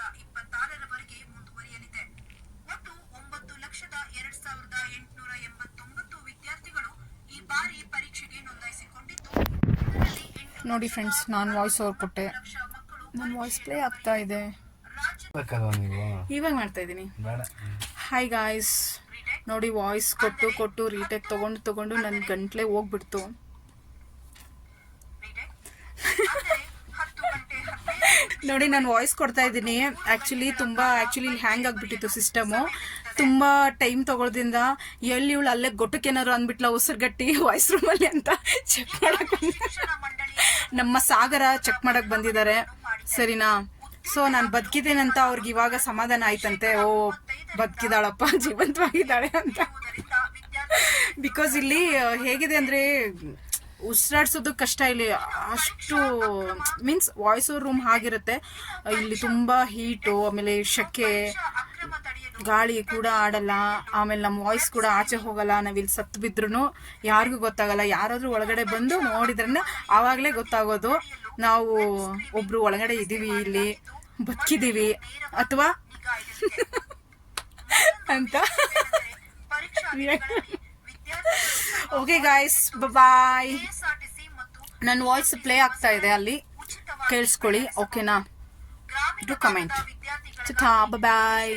2026ರವರೆಗೆ ಮುಂದುವರಿಯಲಿದೆ. ಒಟ್ಟು 9,02,889 ವಿದ್ಯಾರ್ಥಿಗಳು ಈ ಬಾರಿ ಪರೀಕ್ಷೆಗೆ ನೋಂದಾಯಿಸಿಕೊಂಡಿದ್ದು, ನೋಡಿ ಫ್ರೆಂಡ್ಸ್, ನಾನು ವಾಯ್ಸ್ ಓವರ್ ಕೊಟ್ಟೆ. ನನ್ನ ವಾಯ್ಸ್ ಪ್ಲೇ ಆಗ್ತಾ ಇದೆ. ಇವಾಗ ಮಾಡ್ತಾ ಇದ್ದೀನಿ. ಹಾಯ್ ಗಾಯ್ಸ್, ನೋಡಿ ವಾಯ್ಸ್ ಕೊಟ್ಟು ರೀಟೇಕ್ ತಗೊಂಡು ನನ್ನ ಗಂಟ್ಲೆ ಹೋಗ್ಬಿಡ್ತು. ನೋಡಿ ನಾನು ವಾಯ್ಸ್ ಕೊಡ್ತಾ ಇದ್ದೀನಿ. ಆ್ಯಕ್ಚುಲಿ ಹ್ಯಾಂಗ್ ಆಗಿಬಿಟ್ಟಿತ್ತು ಸಿಸ್ಟಮು. ತುಂಬ ಟೈಮ್ ತಗೊಳ್ದಿಂದ ಎಲ್ಲಿ ಇವಳು ಅಲ್ಲೇ ಗೊಟ್ಟಕ್ಕೇನಾದ್ರು ಅಂದ್ಬಿಟ್ಲ ಉಸಿರುಗಟ್ಟಿ ವಾಯ್ಸ್ ರೂಮಲ್ಲಿ ಅಂತ ಚೆಕ್ ಮಾಡಕ್ಕೆ ನಮ್ಮ ಸಾಗರ ಚೆಕ್ ಮಾಡಕ್ಕೆ ಬಂದಿದ್ದಾರೆ. ಸರಿನಾ? ಸೊ ನಾನು ಬದುಕಿದ್ದೇನಂತ ಅವ್ರಿಗೆ ಇವಾಗ ಸಮಾಧಾನ ಆಯ್ತಂತೆ. ಓ, ಬದುಕಿದಾಳಪ್ಪ, ಜೀವಂತವಾಗಿದ್ದಾಳೆ ಅಂತ. ಬಿಕಾಸ್ ಇಲ್ಲಿ ಹೇಗಿದೆ ಅಂದರೆ ಉಸಿರಾಡ್ಸೋದು ಕಷ್ಟ. ಇಲ್ಲಿ ಅಷ್ಟು ಮೀನ್ಸ್ ವಾಯ್ಸ್ ಓವರ್ ರೂಮ್ ಆಗಿರುತ್ತೆ. ಇಲ್ಲಿ ತುಂಬ ಹೀಟು, ಆಮೇಲೆ ಶೆಕೆ, ಗಾಳಿ ಕೂಡ ಆಡಲ್ಲ, ಆಮೇಲೆ ನಮ್ಮ ವಾಯ್ಸ್ ಕೂಡ ಆಚೆ ಹೋಗಲ್ಲ. ನಾವಿಲ್ಲಿ ಸತ್ತು ಬಿದ್ರೂ ಯಾರಿಗೂ ಗೊತ್ತಾಗಲ್ಲ. ಯಾರಾದರೂ ಒಳಗಡೆ ಬಂದು ನೋಡಿದ್ರೆ ಆವಾಗಲೇ ಗೊತ್ತಾಗೋದು ನಾವು ಒಬ್ರು ಒಳಗಡೆ ಇದ್ದೀವಿ, ಇಲ್ಲಿ ಬದುಕಿದ್ದೀವಿ ಅಥವಾ ಅಂತ. ಓಕೆ ಗಾಯ್ಸ್, ಬಾಯ್. ನನ್ನ ವಾಯ್ಸ್ ಪ್ಲೇ ಆಗ್ತಾ ಇದೆ, ಅಲ್ಲಿ ಕೇಳಿಸ್ಕೊಳ್ಳಿ. ಓಕೆನಾ? Do comment. ಬಾಯ್.